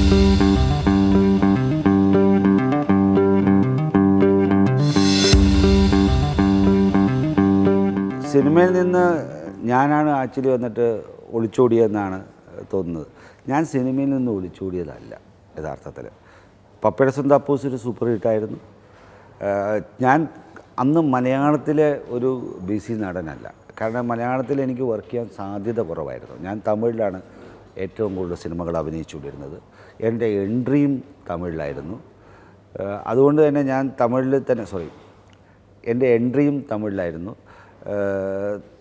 സിനിമയിൽ നിന്ന് ഞാനാണ് ആക്ച്വലി വന്നിട്ട് ഒളിച്ചോടിയെന്നാണ് തോന്നുന്നത്. ഞാൻ സിനിമയിൽ നിന്ന് ഒളിച്ചോടിയതല്ല യഥാർത്ഥത്തിൽ. പപ്പയുടെ സ്വന്തം അപ്പൂസ് ഒരു സൂപ്പർ ഹിറ്റായിരുന്നു. ഞാൻ അന്ന് മലയാളത്തിലെ ഒരു ബിസി നടനല്ല. കാരണം മലയാളത്തിൽ എനിക്ക് വർക്ക് ചെയ്യാൻ സാധ്യത കുറവായിരുന്നു. ഞാൻ തമിഴിലാണ് ഏറ്റവും കൂടുതൽ സിനിമകൾ അഭിനയിച്ചുകൊണ്ടിരുന്നത്. എൻ്റെ എൻട്രിയും തമിഴിലായിരുന്നു. അതുകൊണ്ട് തന്നെ ഞാൻ തമിഴിൽ തന്നെ എൻ്റെ എൻട്രിയും തമിഴിലായിരുന്നു.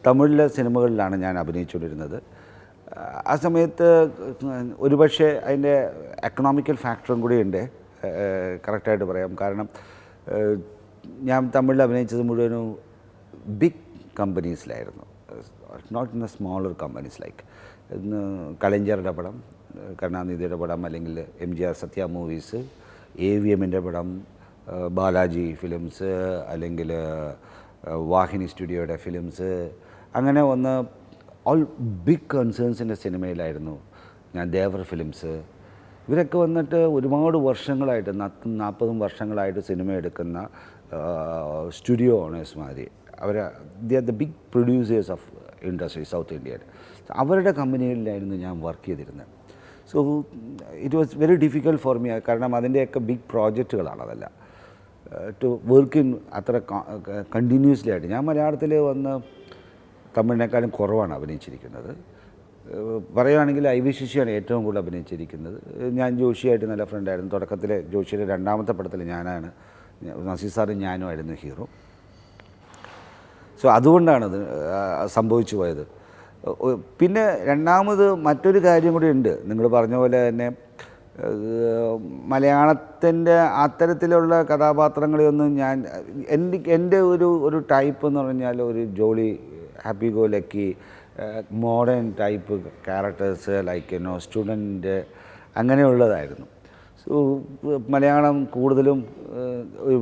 തമിഴിലെ സിനിമകളിലാണ് ഞാൻ അഭിനയിച്ചുകൊണ്ടിരുന്നത്. ആ സമയത്ത് ഒരുപക്ഷെ അതിൻ്റെ എക്കണോമിക്കൽ ഫാക്ടറും കൂടി ഉണ്ട്, കറക്റ്റായിട്ട് പറയാം. കാരണം ഞാൻ തമിഴിൽ അഭിനയിച്ചത് മുഴുവനും ബിഗ് കമ്പനീസിലായിരുന്നു, not in a smaller companies like കലഞ്ചറുടെ പടം, കരുണാനിധിയുടെ പടം, അല്ലെങ്കിൽ MGR സത്യ മൂവീസ്, AVMൻ്റെ പടം, ബാലാജി ഫിലിംസ്, അല്ലെങ്കിൽ വാഹിനി സ്റ്റുഡിയോയുടെ ഫിലിംസ്, അങ്ങനെ വന്ന് ഓൾ ബിഗ് കൺസേൺസിൻ്റെ സിനിമയിലായിരുന്നു ഞാൻ. ദേവർ ഫിലിംസ്, ഇവരൊക്കെ വന്നിട്ട് ഒരുപാട് വർഷങ്ങളായിട്ട് 40 വർഷങ്ങളായിട്ട് സിനിമ എടുക്കുന്ന സ്റ്റുഡിയോ ഓണേഴ്സ്മാർ. അവർ the big producers of industry south ഇന്ത്യയിൽ. അവരുടെ കമ്പനികളിലായിരുന്നു ഞാൻ വർക്ക് ചെയ്തിരുന്നത്. So it was very difficult for me. കാരണം അതിൻ്റെയൊക്കെ ബിഗ് പ്രോജക്റ്റുകളാണ് അതെല്ലാം. ടു വർക്ക് ഇൻ അത്ര കണ്ടിന്യൂസ്ലി ആയിട്ട്. ഞാൻ മലയാളത്തിൽ വന്ന് തമിഴിനേക്കാളും കുറവാണ് അഭിനയിച്ചിരിക്കുന്നത്. പറയുകയാണെങ്കിൽ IV ശശിയാണ് ഏറ്റവും കൂടുതൽ അഭിനയിച്ചിരിക്കുന്നത്. ഞാൻ ജോഷിയായിട്ട് നല്ല ഫ്രണ്ടായിരുന്നു. തുടക്കത്തിൽ ജോഷിയുടെ 2ാമത്തെ പടത്തിൽ ഞാനാണ്, നസീർ സാറും ഞാനുമായിരുന്നു ഹീറോ. സോ അതുകൊണ്ടാണത് സംഭവിച്ചു പോയത്. പിന്നെ രണ്ടാമത് മറ്റൊരു കാര്യം കൂടി ഉണ്ട്. നിങ്ങൾ പറഞ്ഞ പോലെ തന്നെ മലയാളത്തിൻ്റെ അത്തരത്തിലുള്ള കഥാപാത്രങ്ങളെയൊന്നും എൻ്റെ ഒരു ടൈപ്പ് എന്ന് പറഞ്ഞാൽ ഒരു jolly, happy go lucky, modern type characters like student, അങ്ങനെയുള്ളതായിരുന്നു. സോ മലയാളം കൂടുതലും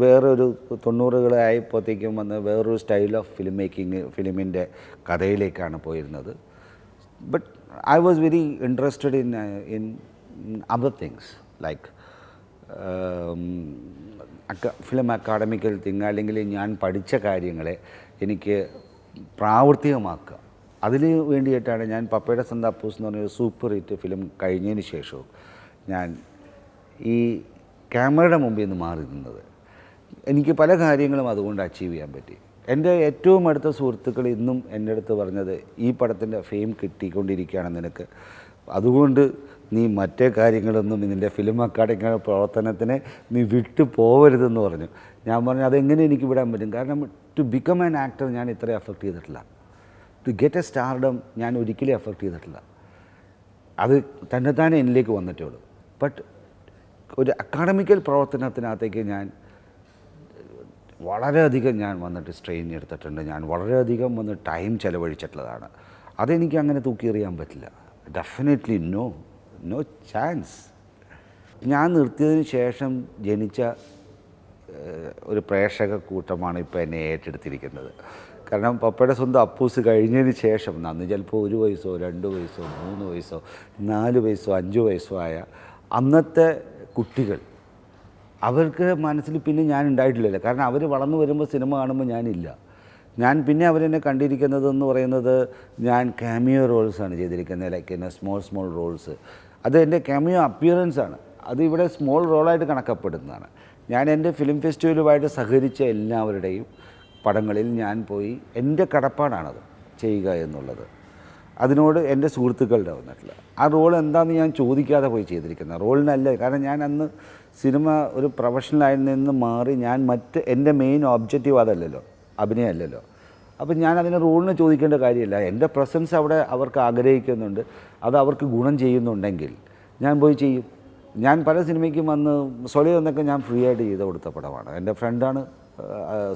വേറൊരു 90കളായപ്പോഴത്തേക്കും വന്ന് വേറൊരു സ്റ്റൈൽ ഓഫ് ഫിലിമിൻ്റെ കഥയിലേക്കാണ് പോയിരുന്നത്. But I was very interested in other things like film academical thing, അല്ലെങ്കിൽ ഞാൻ പഠിച്ച കാര്യങ്ങളെ എനിക്ക് പ്രാവർത്തികമാക്കുക. അതിന് വേണ്ടിയിട്ടാണ് ഞാൻ പപ്പയുടെ സ്വന്തം അപ്പൂസ് എന്ന് പറഞ്ഞൊരു സൂപ്പർ ഹിറ്റ് ഫിലിം കഴിഞ്ഞതിന് ശേഷവും ഞാൻ ഈ ക്യാമറയുടെ മുമ്പിൽ നിന്ന് മാറി നിന്നത്. എനിക്ക് പല കാര്യങ്ങളും അതുകൊണ്ട് അച്ചീവ് ചെയ്യാൻ പറ്റി. എൻ്റെ ഏറ്റവും അടുത്ത സുഹൃത്തുക്കൾ ഇന്നും എൻ്റെ അടുത്ത് പറഞ്ഞത്, ഈ പടത്തിൻ്റെ ഫെയിം കിട്ടിക്കൊണ്ടിരിക്കുകയാണ് നിനക്ക്, അതുകൊണ്ട് നീ മറ്റേ കാര്യങ്ങളൊന്നും നിൻ്റെ ഫിലിം അക്കാഡമിക് പ്രവർത്തനത്തിന് നീ വിട്ടു പോകരുതെന്ന് പറഞ്ഞു. ഞാൻ പറഞ്ഞു അതെങ്ങനെ എനിക്ക് വിടാൻ പറ്റും? കാരണം ടു ബിക്കം ആൻ ആക്ടർ ഞാൻ ഇത്രയും എഫക്റ്റ് ചെയ്തിട്ടില്ല. ടു ഗെറ്റ് എ സ്റ്റാർഡം ഞാൻ ഒരിക്കലും എഫക്റ്റ് ചെയ്തിട്ടില്ല. അത് തന്നെത്താനെ എന്നിലേക്ക് വന്നിട്ടേ ഉള്ളൂ. ബട്ട് ഒരു അക്കാഡമിക്കൽ പ്രവർത്തനത്തിനകത്തേക്ക് ഞാൻ വളരെയധികം വന്നിട്ട് സ്ട്രെയിൻ എടുത്തിട്ടുണ്ട്. ഞാൻ വളരെയധികം വന്ന് ടൈം ചിലവഴിച്ചിട്ടുള്ളതാണ്. അതെനിക്ക് അങ്ങനെ തൂക്കിയെറിയാൻ പറ്റില്ല. Definitely no chance. ഞാൻ നിർത്തിയതിന് ശേഷം ജനിച്ച ഒരു പ്രേക്ഷക കൂട്ടമാണ് ഇപ്പോൾ എന്നെ ഏറ്റെടുത്തിരിക്കുന്നത്. കാരണം പപ്പയുടെ സ്വന്തം അപ്പൂസ് കഴിഞ്ഞതിന് ശേഷം അന്ന് ചിലപ്പോൾ 1 വയസ്സോ 2 വയസ്സോ 3 വയസ്സോ 4 വയസ്സോ 5 വയസ്സോ ആയ അന്നത്തെ കുട്ടികൾ, അവർക്ക് മനസ്സിൽ പിന്നെ ഞാൻ ഉണ്ടായിട്ടില്ലല്ലോ. കാരണം അവർ വളർന്നു വരുമ്പോൾ സിനിമ കാണുമ്പോൾ ഞാനില്ല. ഞാൻ പിന്നെ അവരെന്നെ കണ്ടിരിക്കുന്നതെന്ന് പറയുന്നത് ഞാൻ ക്യാമിയോ റോൾസാണ് ചെയ്തിരിക്കുന്നത്. Like small roles. അത് എൻ്റെ ക്യാമിയോ അപ്പിയറൻസാണ്. അത് ഇവിടെ സ്മോൾ റോളായിട്ട് കണക്കപ്പെടുന്നതാണ്. ഞാൻ എൻ്റെ ഫിലിം ഫെസ്റ്റിവലുമായിട്ട് സഹകരിച്ച എല്ലാവരുടെയും പടങ്ങളിൽ ഞാൻ പോയി, എൻ്റെ കടപ്പാടാണത് ചെയ്യുക എന്നുള്ളത്. അതിനോട് എൻ്റെ സുഹൃത്തുക്കളുടെ വന്നിട്ടില്ല. ആ റോൾ എന്താണെന്ന് ഞാൻ ചോദിക്കാതെ പോയി ചെയ്തിരിക്കുന്ന റോളിനല്ല. കാരണം ഞാൻ അന്ന് സിനിമ ഒരു പ്രൊഫഷണലായി നിന്ന് മാറി ഞാൻ എൻ്റെ മെയിൻ ഒബ്ജക്റ്റീവ് അതല്ലല്ലോ, അഭിനയമല്ലല്ലോ. അപ്പം ഞാൻ അതിന് റോളിന് ചോദിക്കേണ്ട കാര്യമില്ല. എൻ്റെ പ്രസൻസ് അവിടെ അവർക്ക് ആഗ്രഹിക്കുന്നുണ്ട്, അത് അവർക്ക് ഗുണം ചെയ്യുന്നുണ്ടെങ്കിൽ ഞാൻ പോയി ചെയ്യും. ഞാൻ പല സിനിമയ്ക്കും വന്ന് സൊളി എന്നൊക്കെ ഞാൻ ഫ്രീ ആയിട്ട് ചെയ്ത് കൊടുത്ത പടമാണ്. എൻ്റെ ഫ്രണ്ടാണ്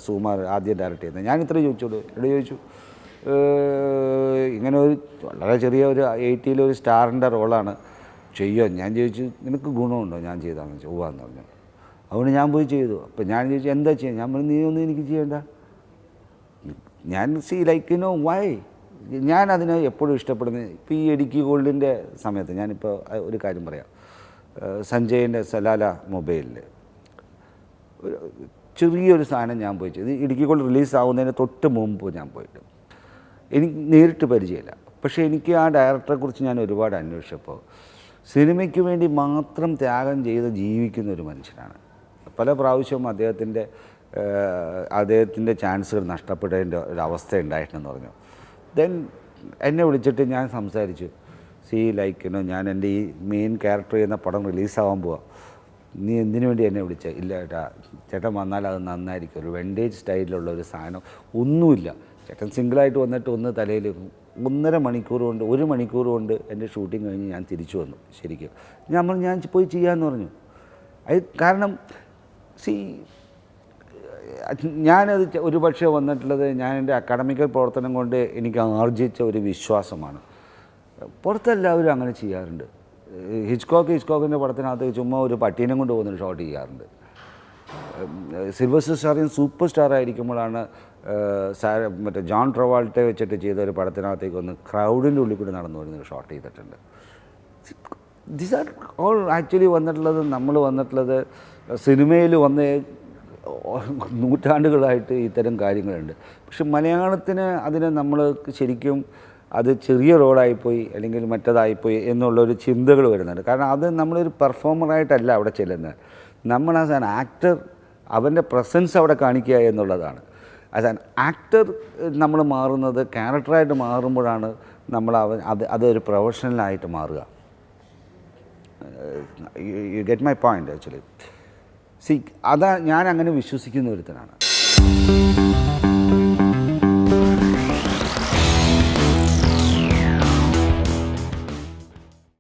സുകുമാർ ആദ്യം ഡയറക്റ്റ് ചെയ്യുന്നത്. ഞാൻ ഇത്ര ചോദിച്ചോളൂ, എന്നോട് ചോദിച്ചു ഇങ്ങനെ ഒരു വളരെ ചെറിയ ഒരു 80 ഒരു സ്റ്റാറിൻ്റെ റോളാണ് ചെയ്യുക. ഞാൻ ചോദിച്ചു നിനക്ക് ഗുണമുണ്ടോ ഞാൻ ചെയ്താന്ന് ചോദിച്ചു. ഓവാന്ന് പറഞ്ഞു. അതുകൊണ്ട് ഞാൻ പോയി ചെയ്തു. അപ്പം ഞാൻ ചോദിച്ചു എന്താ ചെയ്യാൻ? ഞാൻ പറഞ്ഞു നീ ഒന്നും എനിക്ക് ചെയ്യണ്ട. ഞാൻ വൈ ഞാനതിനെ എപ്പോഴും ഇഷ്ടപ്പെടുന്നത്. ഇപ്പോൾ ഈ ഇടുക്കി ഗോൾഡിൻ്റെ സമയത്ത് ഞാനിപ്പോൾ ഒരു കാര്യം പറയാം. സഞ്ജയിൻ്റെ സലാല മൊബൈലിൽ ഒരു ചെറിയൊരു സാധനം ഞാൻ പോയി ചെയ്തു. ഇടുക്കിക്കൊണ്ട് റിലീസാവുന്നതിന് തൊട്ട് മുമ്പ് ഞാൻ പോയിട്ട് എനിക്ക് നേരിട്ട് പരിചയമില്ല. പക്ഷേ എനിക്ക് ആ ഡയറക്ടറെക്കുറിച്ച് ഞാൻ ഒരുപാട് അന്വേഷിച്ചപ്പോൾ സിനിമയ്ക്ക് വേണ്ടി മാത്രം ത്യാഗം ചെയ്ത് ജീവിക്കുന്ന ഒരു മനുഷ്യനാണ്. പല പ്രാവശ്യവും അദ്ദേഹത്തിൻ്റെ ചാൻസുകൾ നഷ്ടപ്പെട്ടതിൻ്റെ ഒരു അവസ്ഥ ഉണ്ടായിട്ടുണ്ടെന്ന് പറഞ്ഞു. ദെൻ എന്നെ വിളിച്ചിട്ട് ഞാൻ സംസാരിച്ചു. ഞാൻ എൻ്റെ ഈ മെയിൻ ക്യാരക്ടർ ചെയ്യുന്ന പടം റിലീസാവാൻ പോവാം, നീ എന്തിനു വേണ്ടി എന്നെ വിളിച്ചത്? ഇല്ല ചേട്ടൻ വന്നാൽ അത് നന്നായിരിക്കും, ഒരു വെൻറ്റേജ് സ്റ്റൈലിലുള്ള ഒരു സാധനം ഒന്നുമില്ല. ചേട്ടൻ സിംഗിളായിട്ട് വന്നിട്ട് ഒന്ന് തലയിൽ 1.5 മണിക്കൂർ കൊണ്ട് 1 മണിക്കൂർ കൊണ്ട് എൻ്റെ ഷൂട്ടിങ് കഴിഞ്ഞ് ഞാൻ തിരിച്ചു വന്നു. ശരിക്കും ഞാൻ പോയി ചെയ്യാമെന്ന് പറഞ്ഞു. കാരണം ഞാനത് ഒരു പക്ഷേ വന്നിട്ടുള്ളത് ഞാൻ എൻ്റെ അക്കാഡമിക്കൽ പ്രവർത്തനം കൊണ്ട് എനിക്ക് ആർജിച്ച ഒരു വിശ്വാസമാണ്. പുറത്തെല്ലാവരും അങ്ങനെ ചെയ്യാറുണ്ട്. ഹിച്ച്കോക്കിൻ്റെ പടത്തിനകത്ത് ചുമ്മാ ഒരു പട്ടീനെ കൊണ്ട് പോകുന്നൊരു ഷോട്ട് ചെയ്യാറുണ്ട്. സിൽവസ്റ്റർ സ്റ്റാലിൻ സൂപ്പർ സ്റ്റാർ ആയിരിക്കുമ്പോഴാണ് മറ്റേ ജോൺ ട്രവാൾട്ടെ വെച്ചിട്ട് ചെയ്ത ഒരു പടത്തിനകത്തേക്ക് ഒന്ന് ക്രൗഡിൻ്റെ ഉള്ളിൽ കൂടി നടന്നു വരുന്നൊരു ഷോട്ട് ചെയ്തിട്ടുണ്ട്. ദീസ് ആർ ഓൾ ആക്ച്വലി നമ്മൾ വന്നിട്ടുള്ളത് സിനിമയിൽ വന്ന് നൂറ്റാണ്ടുകളായിട്ട് ഇത്തരം കാര്യങ്ങളുണ്ട്. പക്ഷെ മലയാളത്തിന് അതിന് നമ്മൾ ശരിക്കും അത് ചെറിയ റോളായിപ്പോയി അല്ലെങ്കിൽ മറ്റേതായിപ്പോയി എന്നുള്ളൊരു ചിന്തകൾ വരുന്നുണ്ട്. കാരണം അത് നമ്മളൊരു പെർഫോമറായിട്ടല്ല അവിടെ ചെല്ലുന്നത്. നമ്മൾ ആസ് ആൻ ആക്ടർ അവൻ്റെ പ്രസൻസ് അവിടെ കാണിക്കുക എന്നുള്ളതാണ്. ആസ് ആൻ ആക്ടർ നമ്മൾ മാറുന്നത് ക്യാരക്ടറായിട്ട് മാറുമ്പോഴാണ് നമ്മൾ അതൊരു പ്രൊഫഷണലായിട്ട് മാറുക. You get my point actually. ഞാൻ അങ്ങനെ വിശ്വസിക്കുന്ന ഒരുത്തനാണ്.